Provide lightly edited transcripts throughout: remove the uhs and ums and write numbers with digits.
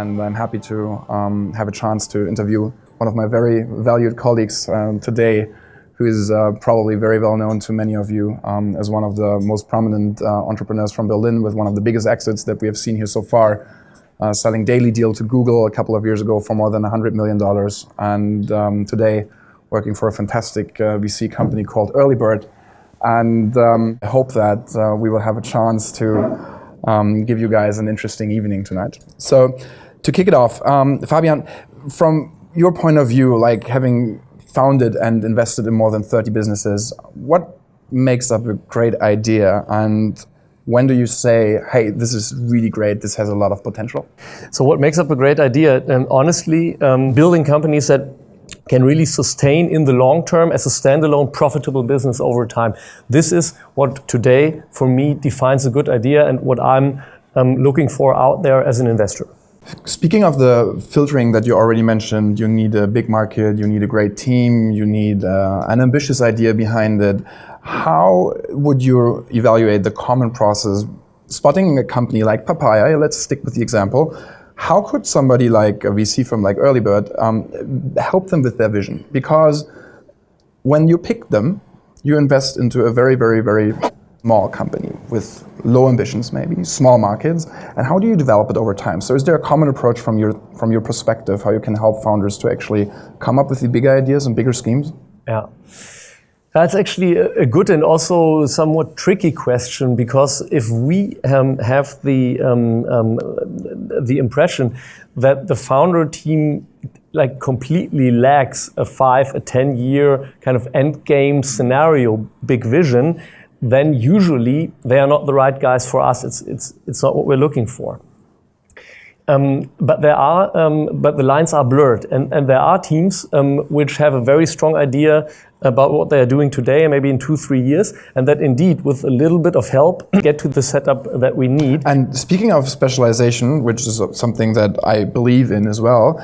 and I'm happy to have a chance to interview one of my very valued colleagues today, who is probably very well known to many of you as one of the most prominent entrepreneurs from Berlin, with one of the biggest exits that we have seen here so far, selling DailyDeal to Google a couple of years ago for more than $100 million, and today working for a fantastic VC company called Earlybird. And I hope that we will have a chance to give you guys an interesting evening tonight. So to kick it off, Fabian, from your point of view, like having founded and invested in more than 30 businesses, what makes up a great idea, and when do you say, hey, this is really great, this has a lot of potential? So what makes up a great idea? Honestly, building companies that can really sustain in the long term as a standalone profitable business over time. This is what today, for me, defines a good idea and what I'm looking for out there as an investor. Speaking of the filtering that you already mentioned, you need a big market, you need a great team, you need an ambitious idea behind it. How would you evaluate the common process? Spotting a company like Papaya, let's stick with the example. How could somebody like a VC firm like Earlybird help them with their vision? Because when you pick them, you invest into a very, very, very small company with low ambitions, maybe small markets. And how do you develop it over time? So is there a common approach from your perspective, how you can help founders to actually come up with the bigger ideas and bigger schemes? Yeah. That's actually a good and also somewhat tricky question, because if we have the impression that the founder team like completely lacks a 10-year kind of end game scenario, big vision, then usually they are not the right guys for us. It's not what we're looking for. But the lines are blurred, and there are teams which have a very strong idea about what they are doing today, and maybe in 2-3 years, and that indeed, with a little bit of help, get to the setup that we need. And speaking of specialization, which is something that I believe in as well,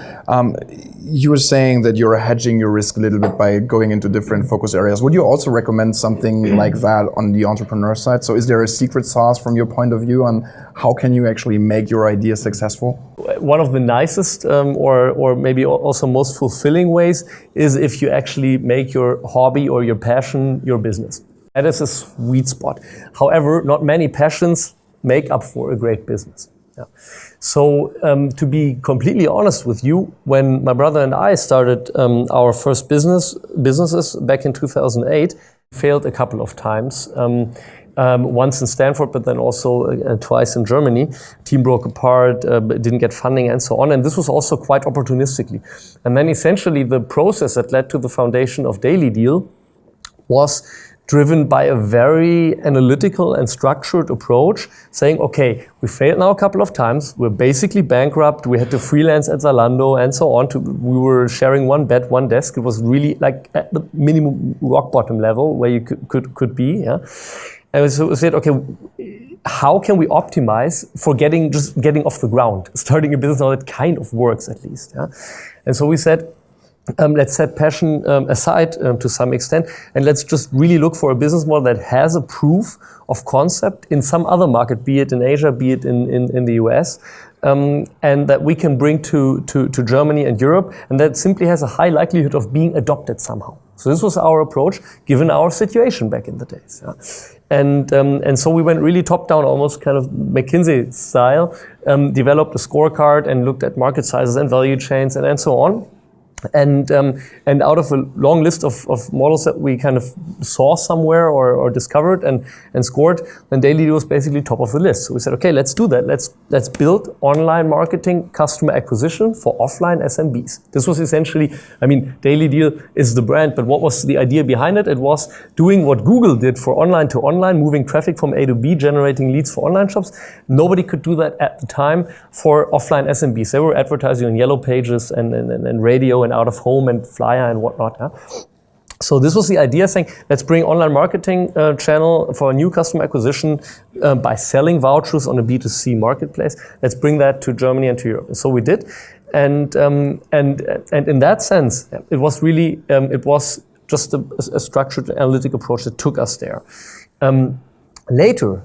you were saying that you're hedging your risk a little bit by going into different focus areas. Would you also recommend something like that on the entrepreneur side? So is there a secret sauce from your point of view on how can you actually make your idea successful? One of the nicest or maybe also most fulfilling ways is if you actually make your hobby or your passion your business. That is a sweet spot. However, not many passions make up for a great business. Yeah. So to be completely honest with you, when my brother and I started our first businesses back in 2008, failed a couple of times. Once in Stanford, but then also twice in Germany. Team broke apart, didn't get funding and so on. And this was also quite opportunistically. And then essentially the process that led to the foundation of DailyDeal was driven by a very analytical and structured approach, saying, okay, we failed now a couple of times, we're basically bankrupt, we had to freelance at Zalando and so on. We were sharing one bed, one desk. It was really like at the minimum rock bottom level where you could be. Yeah. And so we said, okay, how can we optimize for just getting off the ground, starting a business now that kind of works at least. Yeah? And so we said, let's set passion aside to some extent, and let's just really look for a business model that has a proof of concept in some other market, be it in Asia, be it in the US, and that we can bring to Germany and Europe, and that simply has a high likelihood of being adopted somehow. So this was our approach, given our situation back in the days. Yeah? And so we went really top down, almost kind of McKinsey style, developed a scorecard and looked at market sizes and value chains and so on. And out of a long list of models that we kind of saw somewhere or discovered and scored, then DailyDeal was basically top of the list. So we said, okay, let's do that. Let's build online marketing customer acquisition for offline SMBs. This was essentially, I mean, DailyDeal is the brand, but what was the idea behind it? It was doing what Google did for online to online, moving traffic from A to B, generating leads for online shops. Nobody could do that at the time for offline SMBs. They were advertising on Yellow Pages and radio and out of home and flyer and whatnot. Yeah? So this was the idea, saying let's bring online marketing channel for a new customer acquisition by selling vouchers on a B2C marketplace. Let's bring that to Germany and to Europe. So we did, and in that sense, it was really it was just a structured analytic approach that took us there. Later,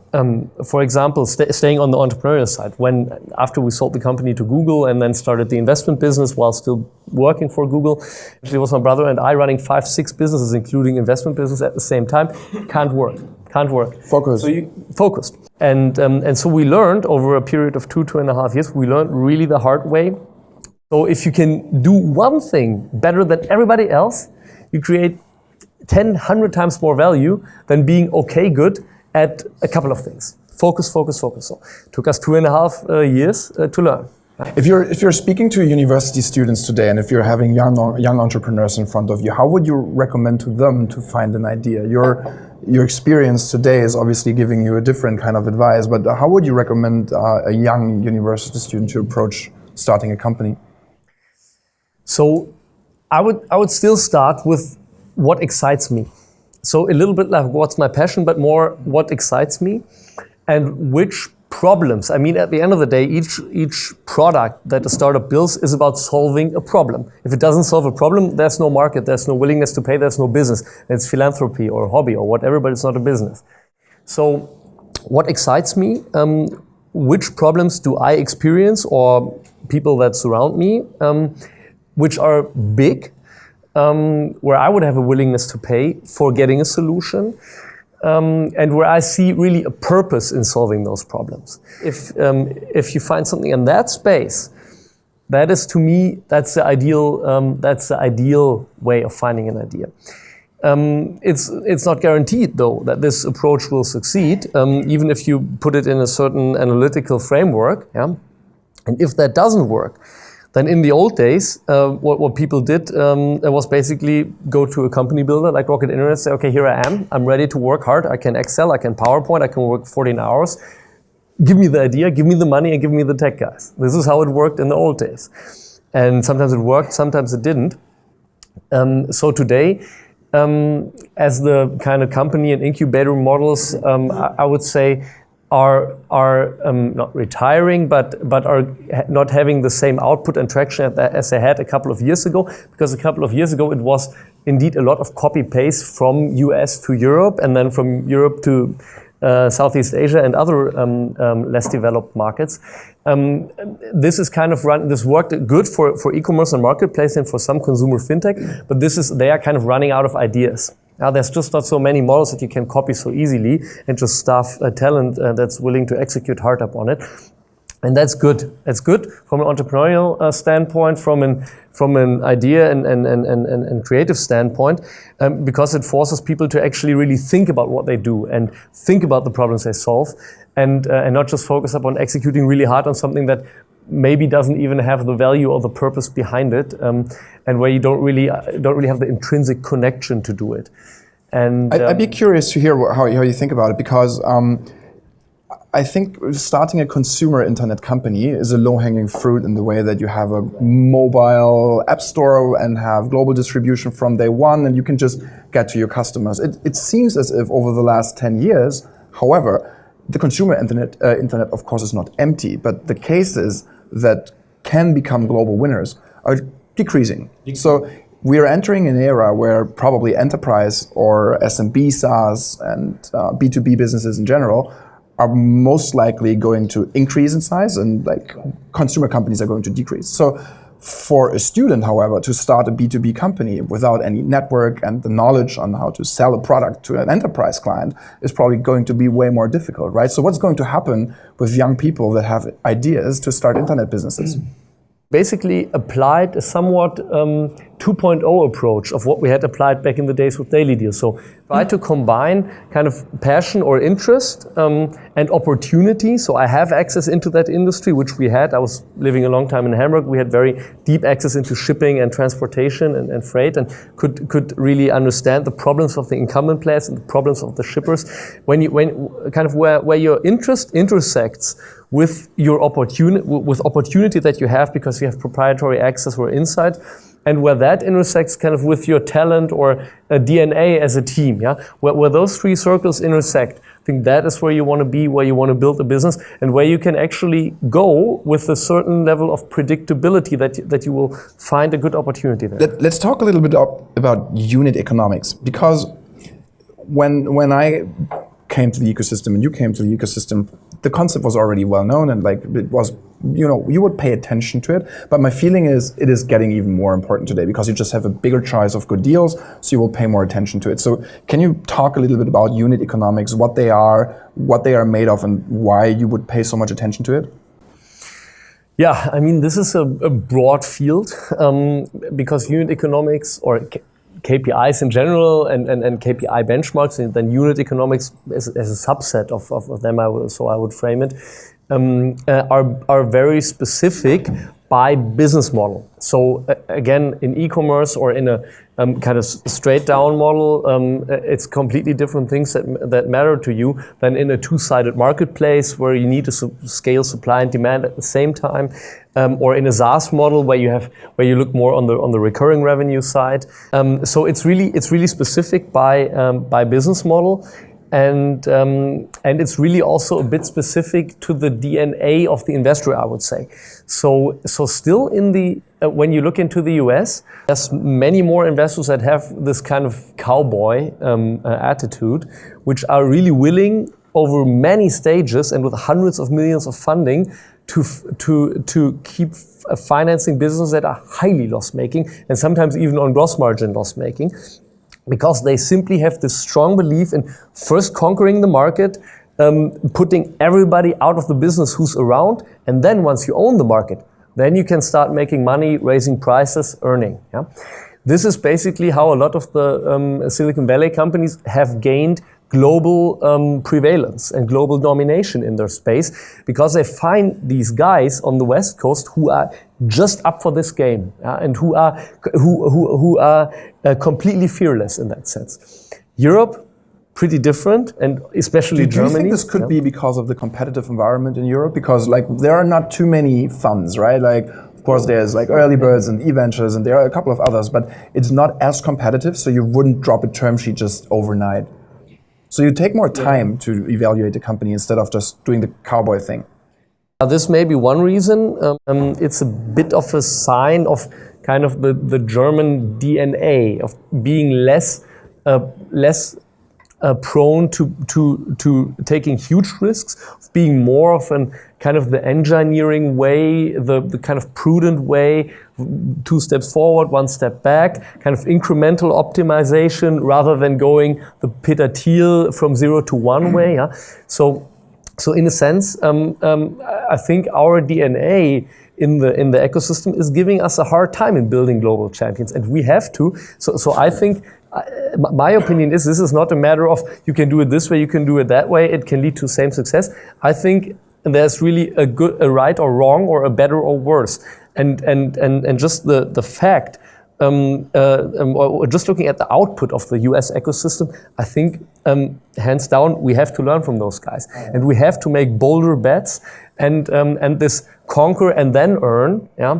for example, staying on the entrepreneurial side, after we sold the company to Google and then started the investment business while still working for Google, it was my brother and I running 5-6 businesses, including investment business at the same time. Can't work. Focus. So you focused. And so we learned over a period of 2.5 years, we learned really the hard way. So if you can do one thing better than everybody else, you create 10, 100 times more value than being okay good at a couple of things. Focus. So it took us 2.5 years to learn. If you're speaking to university students today, and if you're having young entrepreneurs in front of you, how would you recommend to them to find an idea? Your experience today is obviously giving you a different kind of advice, but how would you recommend a young university student to approach starting a company? So I would still start with what excites me. So a little bit like what's my passion, but more what excites me and which problems. I mean, at the end of the day, each product that a startup builds is about solving a problem. If it doesn't solve a problem, there's no market, there's no willingness to pay, there's no business. It's philanthropy or hobby or whatever, but it's not a business. So what excites me? Which problems do I experience or people that surround me, which are big, where I would have a willingness to pay for getting a solution, and where I see really a purpose in solving those problems. If you find something in that space, that is, to me, that's the ideal way of finding an idea. It's not guaranteed, though, that this approach will succeed, even if you put it in a certain analytical framework. Yeah? And if that doesn't work, then in the old days, what people did was basically go to a company builder like Rocket Internet, say, okay, here I am, I'm ready to work hard, I can Excel, I can PowerPoint, I can work 14 hours. Give me the idea, give me the money, and give me the tech guys. This is how it worked in the old days. And sometimes it worked, sometimes it didn't. So today, as the kind of company and incubator models, I would say, are not retiring, but are not having the same output and traction as they had a couple of years ago. Because a couple of years ago, it was indeed a lot of copy-paste from US to Europe, and then from Europe to Southeast Asia and other less developed markets. This is kind of this worked good for e-commerce and marketplace and for some consumer fintech, but they are kind of running out of ideas. Now, there's just not so many models that you can copy so easily and just staff talent that's willing to execute hard up on it. And that's good. It's good from an entrepreneurial standpoint, from an idea and creative standpoint, because it forces people to actually really think about what they do and think about the problems they solve, and not just focus up on executing really hard on something that maybe doesn't even have the value or the purpose behind it, and where you don't really have the intrinsic connection to do it. And I'd be curious to hear how you think about it, because I think starting a consumer internet company is a low-hanging fruit in the way that you have a mobile app store and have global distribution from day one, and you can just get to your customers. It seems as if over the last 10 years, however, the consumer internet, of course, is not empty, but the cases that can become global winners are decreasing. So we are entering an era where probably enterprise or SMB SaaS and B2B businesses in general are most likely going to increase in size, and like consumer companies are going to decrease. So for a student, however, to start a B2B company without any network and the knowledge on how to sell a product to an enterprise client is probably going to be way more difficult, right? So what's going to happen with young people that have ideas to start internet businesses? Basically applied a somewhat 2.0 approach of what we had applied back in the days with DailyDeal. So try to combine kind of passion or interest and opportunity. So I have access into that industry, which we had. I was living a long time in Hamburg. We had very deep access into shipping and transportation and freight, and could really understand the problems of the incumbent players and the problems of the shippers. When kind of where your interest intersects with your opportunity that you have because you have proprietary access or insight, and where that intersects kind of with your talent or DNA as a team, yeah, where those three circles intersect, I think that is where you want to be, where you want to build a business, and where you can actually go with a certain level of predictability that you will find a good opportunity there. Let's talk a little bit about unit economics, because when I came to the ecosystem and you came to the ecosystem, the concept was already well known and like it was, you would pay attention to it. But my feeling is it is getting even more important today because you just have a bigger choice of good deals, so you will pay more attention to it. So can you talk a little bit about unit economics, what they are made of, and why you would pay so much attention to it? Yeah, I mean, this is a broad field because unit economics or KPIs in general and KPI benchmarks and then unit economics as a subset of them, I would frame it, are very specific by business model. So again, in e-commerce or in a kind of straight down model, it's completely different things that matter to you than in a two-sided marketplace where you need to scale supply and demand at the same time, or in a SaaS model where you look more on the recurring revenue side. So it's really specific by business model. And it's really also a bit specific to the DNA of the investor, I would say. So still when you look into the US, there's many more investors that have this kind of cowboy attitude, which are really willing over many stages and with hundreds of millions of funding to keep financing businesses that are highly loss-making and sometimes even on gross margin loss-making. Because they simply have this strong belief in first conquering the market, putting everybody out of the business who's around, and then once you own the market, then you can start making money, raising prices, earning. Yeah? This is basically how a lot of the Silicon Valley companies have gained global prevalence and global domination in their space, because they find these guys on the West Coast who are just up for this game, and who are completely fearless in that sense. Europe, pretty different, and especially Germany. Do you think this could be because of the competitive environment in Europe? Because like there are not too many funds, right? Like of course there's like Earlybirds and e.Ventures, and there are a couple of others, but it's not as competitive, so you wouldn't drop a term sheet just overnight. So you take more time to evaluate the company instead of just doing the cowboy thing. This may be one reason. It's a bit of a sign of kind of the German DNA of being less prone to taking huge risks, of being more of an kind of the engineering way, the kind of prudent way, 2 steps forward, 1 step back, kind of incremental optimization rather than going the Peter Thiel from 0 to 1 way. Yeah? So in a sense, I think our DNA in the ecosystem is giving us a hard time in building global champions, and we have to. So I think my opinion is this is not a matter of you can do it this way, you can do it that way. It can lead to same success. I think there's really a right or wrong or a better or worse, and just the fact. Just looking at the output of the US ecosystem, I think hands down we have to learn from those guys, and we have to make bolder bets, and this conquer and then earn. Yeah,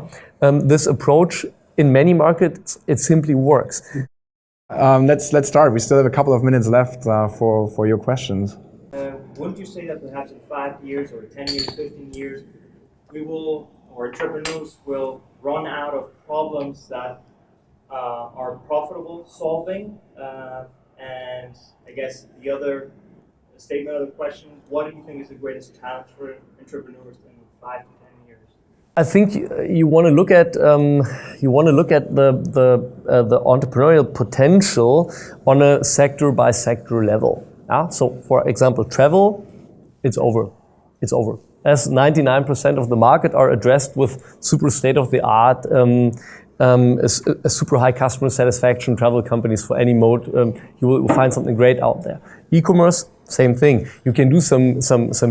this approach in many markets it simply works. Let's start. We still have a couple of minutes left for your questions. Wouldn't you say that perhaps in 5 years or 10 years, 15 years, entrepreneurs will run out of problems that are profitable solving? And I guess the other statement of the question, what do you think is the greatest challenge for entrepreneurs in 5 to 10 years? I think you want to look at the entrepreneurial potential on a sector by sector level. Yeah? So, for example, travel, it's over. As 99% of the market are addressed with super state of the art, a super high customer satisfaction travel companies for any mode. You will find something great out there. E-commerce, same thing. You can do some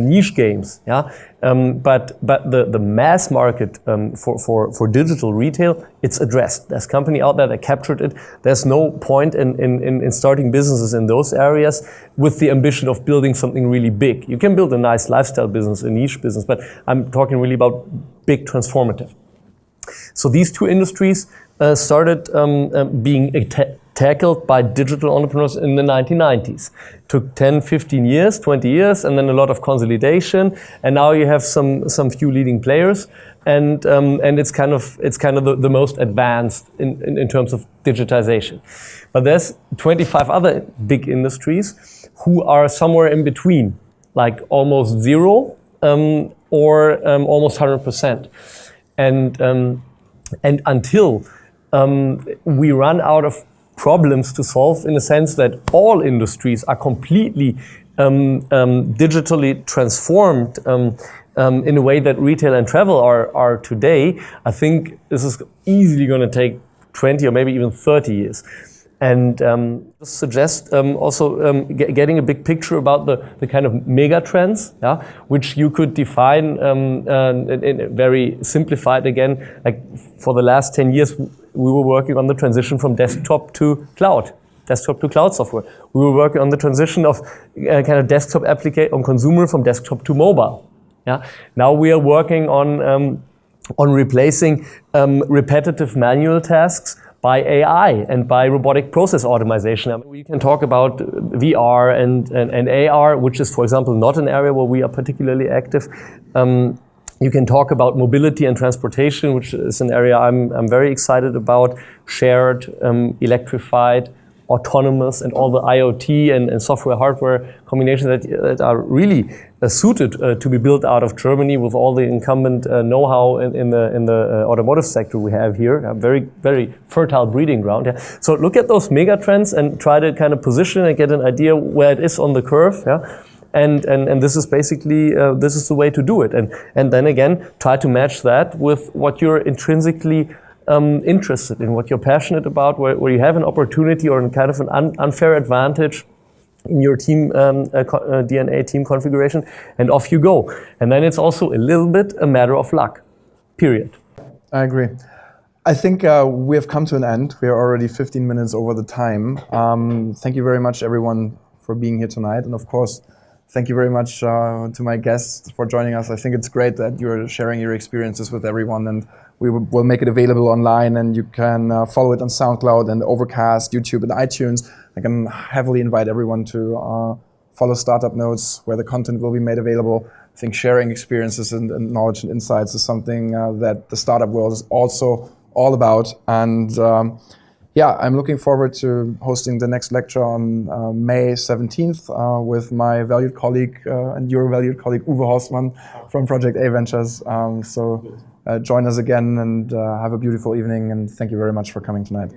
niche games, yeah. But the mass market for digital retail, it's addressed. There's company out there that captured it. There's no point in starting businesses in those areas with the ambition of building something really big. You can build a nice lifestyle business, a niche business, but I'm talking really about big transformative. So these two industries started being tackled by digital entrepreneurs in the 1990s. Took 10, 15 years, 20 years, and then a lot of consolidation. And now you have some few leading players, and it's kind of the most advanced in terms of digitization. But there's 25 other big industries who are somewhere in between, like almost zero or almost 100%. And until we run out of problems to solve, in the sense that all industries are completely digitally transformed in a way that retail and travel are today, I think this is easily going to take 20 or maybe even 30 years. And just suggest also getting a big picture about the kind of mega trends, yeah, which you could define in very simplified again. Like for the last 10 years, we were working on the transition from desktop to cloud software. We were working on the transition of kind of desktop application on consumer from desktop to mobile. Yeah. Now we are working on replacing repetitive manual tasks by AI and by robotic process automation. I mean, we can talk about VR and AR, which is, for example, not an area where we are particularly active. You can talk about mobility and transportation, which is an area I'm very excited about. Shared, electrified, autonomous, and all the IoT and software hardware combinations that are really suited to be built out of Germany with all the incumbent know-how in the automotive sector we have here. A very, very fertile breeding ground. Yeah. So look at those mega trends and try to kind of position and get an idea where it is on the curve. Yeah. And this is basically this is the way to do it. And then again, try to match that with what you're intrinsically interested in, what you're passionate about, where you have an opportunity or kind of an unfair advantage in your team DNA team configuration, and off you go. And then it's also a little bit a matter of luck, period. I agree. I think we have come to an end. We are already 15 minutes over the time. Thank you very much, everyone, for being here tonight. And of course, thank you very much to my guests for joining us. I think it's great that you're sharing your experiences with everyone, and we will make it available online, and you can follow it on SoundCloud and Overcast, YouTube, and iTunes. I can heavily invite everyone to follow Startup Notes, where the content will be made available. I think sharing experiences and knowledge and insights is something that the startup world is also all about. And yeah, I'm looking forward to hosting the next lecture on May 17th with my valued colleague and your valued colleague, Uwe Horstmann from Project e.Ventures. So join us again and have a beautiful evening, and thank you very much for coming tonight.